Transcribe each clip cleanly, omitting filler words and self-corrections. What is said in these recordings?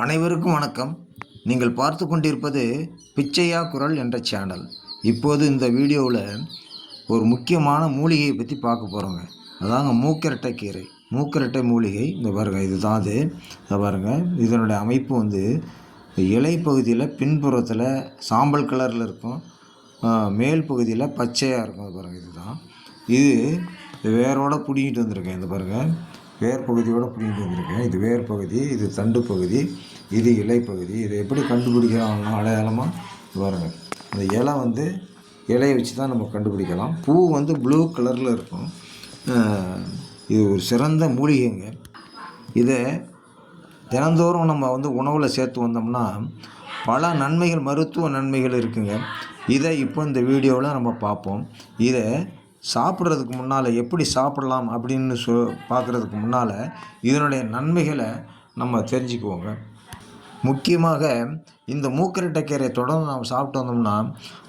அனைவருக்கும் வணக்கம். நீங்கள் பார்த்து கொண்டிருப்பது பிச்சையா குரல் என்ற சேனல். இப்போது இந்த வீடியோவில் ஒரு முக்கியமான மூலிகையை பற்றி பார்க்க போகிறோங்க. அதாங்க மூக்கரட்டை கீரை. மூக்கரட்டை மூலிகை இந்த பாருங்கள், இதுதான் அது. இதை பாருங்கள், இதனுடைய அமைப்பு வந்து இலை பகுதியில் பின்புறத்தில் சாம்பல் கலரில் இருக்கும், மேல் பகுதியில் பச்சையாக இருக்கும். அது பாருங்கள், இதுதான். இது வேரோடு பிடிங்கிட்டு வந்திருக்கேன். இந்த பாருங்கள், வேர் பகுதியோடு பிடிங்கிட்டு வந்திருக்கேன். இது வேர் பகுதி, இது தண்டு பகுதி, இது இலை பகுதி. இதை எப்படி கண்டுபிடிக்கிறாங்கன்னா அடையாளமாக பாருங்கள், இந்த இலை வந்து இலையை வச்சு தான் நம்ம கண்டுபிடிக்கலாம். பூ வந்து ப்ளூ கலரில் இருக்கும். இது ஒரு சிறந்த மூலிகைங்க. இதை தினந்தோறும் நம்ம வந்து உணவில் சேர்த்து வந்தோம்னா பல நன்மைகள், மருத்துவ நன்மைகள் இருக்குங்க. இதை இப்போ இந்த வீடியோவில் நம்ம பார்ப்போம். இதை சாப்பிட்றதுக்கு முன்னால் எப்படி சாப்பிடலாம் அப்படின்னு பார்க்குறதுக்கு முன்னால் இதனுடைய நன்மைகளை நம்ம தெரிஞ்சுக்குவோங்க. முக்கியமாக இந்த மூக்கரட்டை கீரையை தொடர்ந்து நாம் சாப்பிட்டு வந்தோம்னா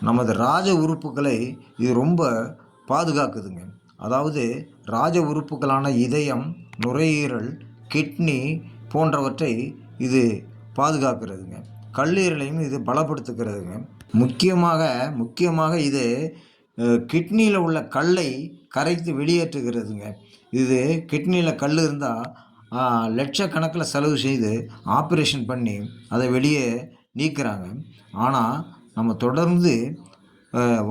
நமது ராஜ உறுப்புகளை இது ரொம்ப பாதுகாக்குதுங்க. அதாவது ராஜ உறுப்புகளான இதயம், நுரையீரல், கிட்னி போன்றவற்றை இது பாதுகாக்கிறதுங்க. கல்லீரலையும் இது பலப்படுத்துகிறதுங்க. முக்கியமாக இது கிட்னியில் உள்ள கல்லை கரைத்து வெளியேற்றுகிறதுங்க. இது கிட்னியில் கல் இருந்தால் லட்சக்கணக்கில் செலவு செய்து ஆப்ரேஷன் பண்ணி அதை வெளியே நீக்கிறாங்க. ஆனால் நம்ம தொடர்ந்து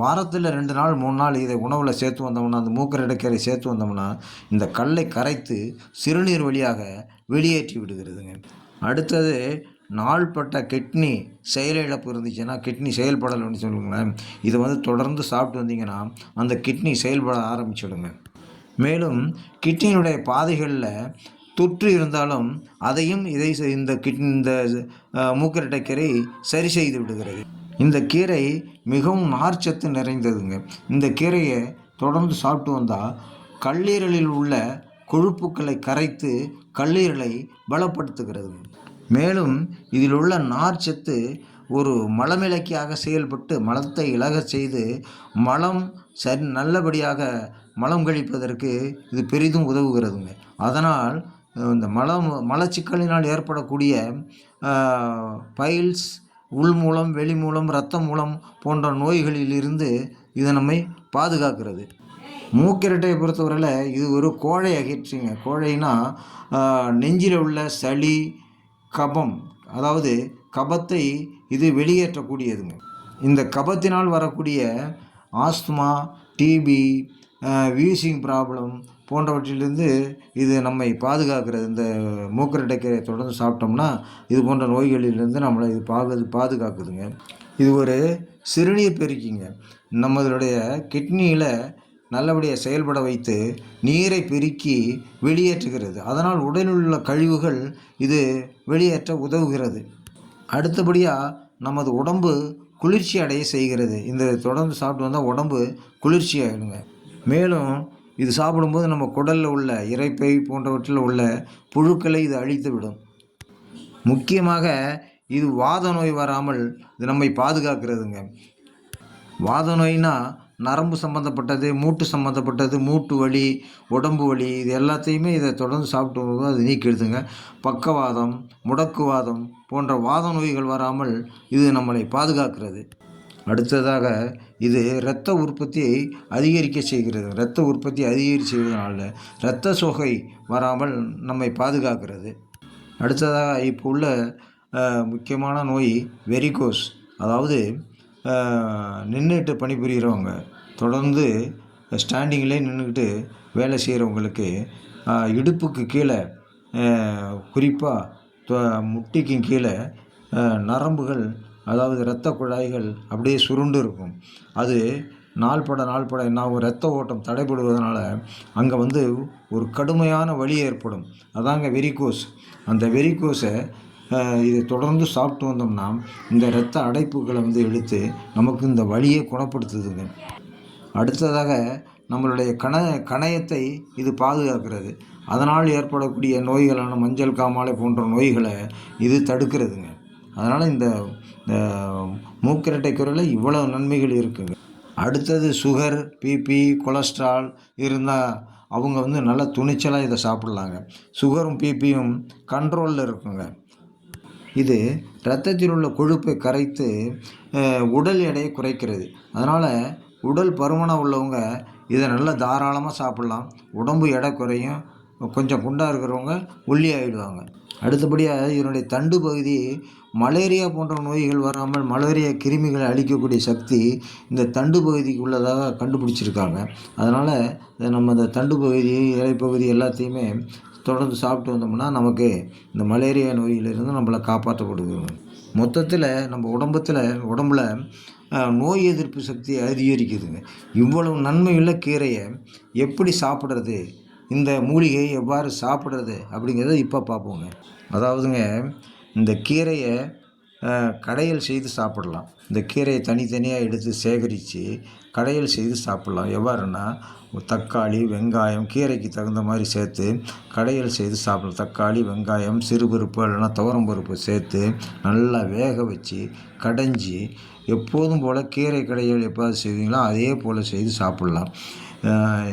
வாரத்தில் 2 நாள் 3 நாள் இதை உணவில் சேர்த்து வந்தோம்னா, அந்த மூக்கரட்டை கீரை சேர்த்து வந்தோம்னா இந்த கல்லை கரைத்து சிறுநீர் வழியாக வெளியேற்றி விடுகிறதுங்க. அடுத்தது, நாள்பட்ட கிட்னி செயலிழப்பு இருந்துச்சுன்னா, கிட்னி செயல்படலைன்னு சொல்லுங்களேன், இதை வந்து தொடர்ந்து சாப்பிட்டு வந்தீங்கன்னா அந்த கிட்னி செயல்பட ஆரம்பிச்சிடுங்க. மேலும் கிட்னியினுடைய பாதைகளில் தொற்று இருந்தாலும் அதையும் இந்த மூக்கரட்டை கீரை சரி செய்து விடுகிறது. இந்த கீரை மிகவும் நார்ச்சத்து நிறைந்ததுங்க. இந்த கீரையை தொடர்ந்து சாப்பிட்டு வந்தால் கல்லீரலில் உள்ள கொழுப்புக்களை கரைத்து கல்லீரலை பலப்படுத்துகிறது. மேலும் இதில் உள்ள நார்ச்சத்து ஒரு மலமிளக்கியாக செயல்பட்டு மலத்தை இளக செய்து மலம் நல்லபடியாக மலம் கழிப்பதற்கு இது பெரிதும் உதவுகிறதுங்க. அதனால் இந்த மலச்சிக்கலினால் ஏற்படக்கூடிய பைல்ஸ், உள்மூலம், வெளிமூலம், இரத்த மூலம் போன்ற நோய்களிலிருந்து இது நம்மை பாதுகாக்கிறது. மூக்கரட்டையை பொறுத்தவரையில் இது ஒரு கோழை அகற்றிங்க. கோழைனா நெஞ்சில் உள்ள சளி, கபம், அதாவது கபத்தை இது வெளியேற்றக்கூடியதுங்க. இந்த கபத்தினால் வரக்கூடிய ஆஸ்துமா, டிபி, வீசிங் ப்ராப்ளம் போன்றவற்றிலிருந்து இது நம்மை பாதுகாக்கிறது. இந்த மூக்கரட்டை கீரையை தொடர்ந்து சாப்பிட்டோம்னா இது போன்ற நோய்களிலிருந்து நம்மளை இது பாதுகாக்குதுங்க. இது ஒரு சிறுநீர் பெருக்கிங்க. நம்மளுடைய கிட்னியில் நல்லபடியாக செயல்பட வைத்து நீரை பெருக்கி வெளியேற்றுகிறது. அதனால் உடலில் உள்ள கழிவுகள் இது வெளியேற்ற உதவுகிறது. அடுத்தபடியாக நமது உடம்பு குளிர்ச்சி அடைய செய்கிறது. இந்த தொடர்ந்து சாப்பிட்டு வந்தால் உடம்பு குளிர்ச்சி ஆகிடுங்க. மேலும் இது சாப்பிடும்போது நம்ம குடலில் உள்ள இரைப்பை போன்றவற்றில் உள்ள புழுக்களை இது அழித்து விடும். முக்கியமாக இது வாத நோய் வராமல் இது நம்மை பாதுகாக்கிறதுங்க. வாத நோய்னா நரம்பு சம்மந்தப்பட்டது, மூட்டு சம்மந்தப்பட்டது, மூட்டு வலி, உடம்பு வலி, இது எல்லாத்தையுமே இதை தொடர்ந்து சாப்பிட்டு வரும்போது அது நீக்கிடுதுங்க. பக்கவாதம், முடக்குவாதம் போன்ற வாத நோய்கள் வராமல் இது நம்மளை பாதுகாக்கிறது. அடுத்ததாக இது இரத்த உற்பத்தியை அதிகரிக்க செய்கிறது. இரத்த உற்பத்தி அதிகரிக்க செய்வதனால இரத்த சோகை வராமல் நம்மை பாதுகாக்கிறது. அடுத்ததாக இப்போ உள்ள முக்கியமான நோய் வெரிகோஸ். அதாவது நின்றுட்டு பணிபுரிகிறவங்க, தொடர்ந்து ஸ்டாண்டிங்கிலே நின்றுக்கிட்டு வேலை செய்கிறவங்களுக்கு இடுப்புக்கு கீழே, குறிப்பாக முட்டிக்கும் கீழே நரம்புகள், அதாவது இரத்த குழாய்கள் அப்படியே சுருண்டு இருக்கும். அது நாள்பட என்னாகும், இரத்த ஓட்டம் தடைபடுவதனால அங்கே வந்து ஒரு கடுமையான வலி ஏற்படும். அதாங்க வெரிகோஸ். அந்த வெரிகோஸை இதை தொடர்ந்து சாப்பிட்டு வந்தோம்னா இந்த இரத்த அடைப்புகளை வந்து இழுத்து நமக்கு இந்த வலியை குணப்படுத்துதுங்க. அடுத்ததாக நம்மளுடைய கணையத்தை இது பாதுகாக்கிறது. அதனால் ஏற்படக்கூடிய நோய்களான மஞ்சள் காமாலை போன்ற நோய்களை இது தடுக்கிறதுங்க. அதனால் இந்த மூக்கரட்டை கீரையில் இவ்வளவு நன்மைகள் இருக்குங்க. அடுத்தது சுகர், பிபி, கொலஸ்ட்ரால் இருந்தால் அவங்க வந்து நல்லா துணிச்சலாக இதை சாப்பிட்லாங்க. சுகரும் பிபியும் கண்ட்ரோலில் இருக்குங்க. இது இரத்தத்தில் உள்ள கொழுப்பை கரைத்து உடல் எடையை குறைக்கிறது. அதனால் உடல் பருமனாக உள்ளவங்க இதை நல்லா தாராளமாக சாப்பிட்லாம். உடம்பு எடை குறையும். கொஞ்சம் குண்டாக இருக்கிறவங்க ஒல்லி ஆகிடுவாங்க. அடுத்தபடியாக இதனுடைய தண்டு பகுதி மலேரியா போன்ற நோய்கள் வராமல் மலேரியா கிருமிகளை அழிக்கக்கூடிய சக்தி இந்த தண்டு பகுதிக்கு உள்ளதாக கண்டுபிடிச்சிருக்காங்க. அதனால் நம்ம இந்த தண்டு பகுதி இலைப்பகுதி எல்லாத்தையுமே தொடர்ந்து சாப்பிட்டு வந்தோம்னா நமக்கு இந்த மலேரியா நோயிலிருந்து நம்மளை காப்பாற்றப்படுது. மொத்தத்தில் நம்ம உடம்புல நோய் எதிர்ப்பு சக்தி அதிகரிக்குதுங்க. இவ்வளவு நன்மையுள்ள கீரையை எப்படி சாப்பிட்றது, இந்த மூலிகையை எவ்வாறு சாப்பிட்றது அப்படிங்கிறத இப்போ பார்ப்போங்க. அதாவதுங்க, இந்த கீரையை கடையல் செய்து சாப்பிடலாம். இந்த கீரையை தனித்தனியாக எடுத்து சேகரித்து கடையல் செய்து சாப்பிட்லாம். எவ்வாறுன்னா, தக்காளி, வெங்காயம் கீரைக்கு தகுந்த மாதிரி சேர்த்து கடையல் செய்து சாப்பிடலாம். தக்காளி, வெங்காயம், சிறுபருப்பு இல்லைன்னா துவரம்பருப்பு சேர்த்து நல்லா வேக வச்சு கடைஞ்சி எப்போதும் போல் கீரை கடையல் எப்போது செய்வீங்களோ அதே போல் செய்து சாப்பிட்லாம்.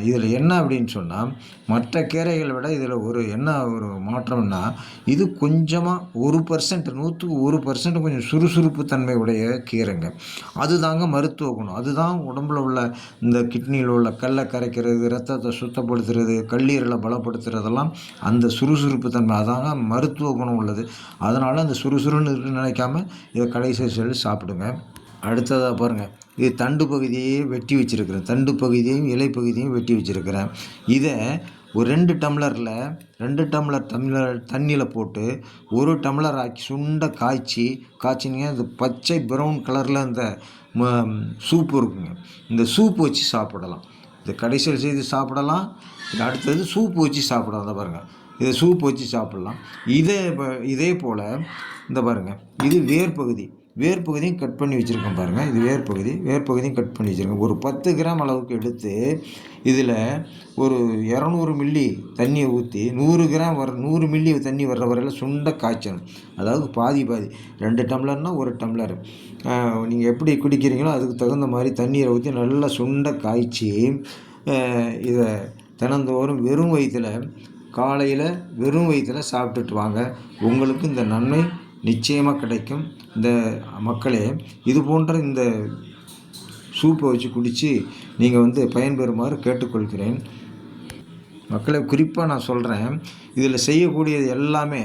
இதில் என்ன அப்படின்னு சொன்னால், மற்ற கீரைகளை விட இதில் ஒரு மாற்றம்னா, இது கொஞ்சமாக 1%, 100% கொஞ்சம் சுறுசுறுப்பு தன்மை உடைய கீரைங்க. அதுதாங்க மருத்துவ குணம். அதுதான் உடம்புல உள்ள இந்த கிட்னியில் உள்ள கல்லை கரைக்கிறது, ரத்தத்தை சுத்தப்படுத்துறது, கல்லீரலை பலப்படுத்துறதெல்லாம் அந்த சுறுசுறுப்பு தன்மை. அதாங்க மருத்துவ குணம் உள்ளது. அதனால் அந்த சுறுசுறுன்னு நினைக்காம இதை கடைசி சொல்லி சாப்பிடுங்க. அடுத்ததாக பாருங்கள், இது தண்டு பகுதியே வெட்டி வச்சுருக்கிறேன். தண்டு பகுதியையும் இலைப்பகுதியையும் வெட்டி வச்சுருக்கிறேன். இதை ஒரு 2 டம்ளர் தண்ணியில் போட்டு 1 டம்ளர் ஆக்கி சுண்ட காய்ச்சினீங்க. இந்த பச்சை ப்ரௌன் கலரில் இந்த சூப்பு இருக்குங்க. இந்த சூப்பு வச்சு சாப்பிடலாம். இது கடைசியில் செய்து சாப்பிடலாம். அடுத்தது சூப்பு வச்சு சாப்பிடலாம். அதை பாருங்கள், இதை சூப்பு வச்சு சாப்பிட்லாம். இதே போல் இந்த பாருங்கள், இது வேர்பகுதியும் கட் பண்ணி வச்சுருக்கேன் பாருங்கள். இது வேர்பகுதியும் கட் பண்ணி வச்சுருக்கேன். ஒரு 10 கிராம் அளவுக்கு எடுத்து இதில் ஒரு 200 மில்லி தண்ணியை ஊற்றி 100 மில்லி தண்ணி வர்ற வரையில் சுண்ட காய்ச்சணும். அதாவது பாதி 2 டம்ளர்னால் 1 டம்ளர் நீங்கள் எப்படி குடிக்கிறீங்களோ அதுக்கு தகுந்த மாதிரி தண்ணீரை ஊற்றி நல்லா சுண்ட காய்ச்சி இதை தினந்தோறும் காலையில் வெறும் வயிற்றில் சாப்பிட்டுட்டு வாங்க. உங்களுக்கு இந்த நன்மை நிச்சயமாக கிடைக்கும். இந்த மக்களே, இது போன்ற இந்த சூப்பை வச்சு குடித்து நீங்கள் பயன்பெறுமாறு கேட்டுக்கொள்கிறேன். மக்களை, குறிப்பாக நான் சொல்கிறேன், இதில் செய்யக்கூடியது எல்லாமே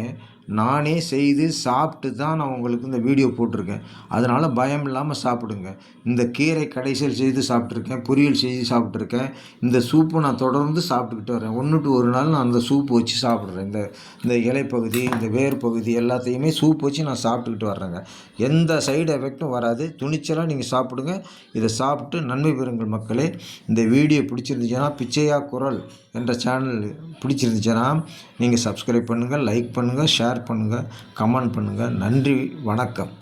நானே செய்து சாப்பிட்டு தான் நான் உங்களுக்கு இந்த வீடியோ போட்டிருக்கேன். அதனால் பயம் இல்லாமல் சாப்பிடுங்க. இந்த கீரை கடைசியில் செய்து சாப்பிட்ருக்கேன், பொரியல் செய்து சாப்பிட்ருக்கேன். இந்த சூப்பு நான் தொடர்ந்து சாப்பிட்டுக்கிட்டு வரேன். 1 to 1 நாள் நான் அந்த சூப்பு வச்சு சாப்பிட்றேன். இந்த இலைப்பகுதி, இந்த வேர் பகுதி எல்லாத்தையுமே சூப்பு வச்சு நான் சாப்பிட்டுக்கிட்டு வர்றேங்க. எந்த சைடு எஃபெக்டும் வராது. துணிச்சலாக நீங்கள் சாப்பிடுங்க. இதை சாப்பிட்டு நன்மை பெறுங்கள் மக்களே. இந்த வீடியோ பிடிச்சிருந்துச்சுன்னா, பிச்சையா குரல் என்ற சேனல் பிடிச்சிருந்துச்சுன்னா நீங்கள் சப்ஸ்கிரைப் பண்ணுங்கள், லைக் பண்ணுங்கள், ஷேர் பண்ணுங்கள், கமெண்ட் பண்ணுங்கள். நன்றி, வணக்கம்.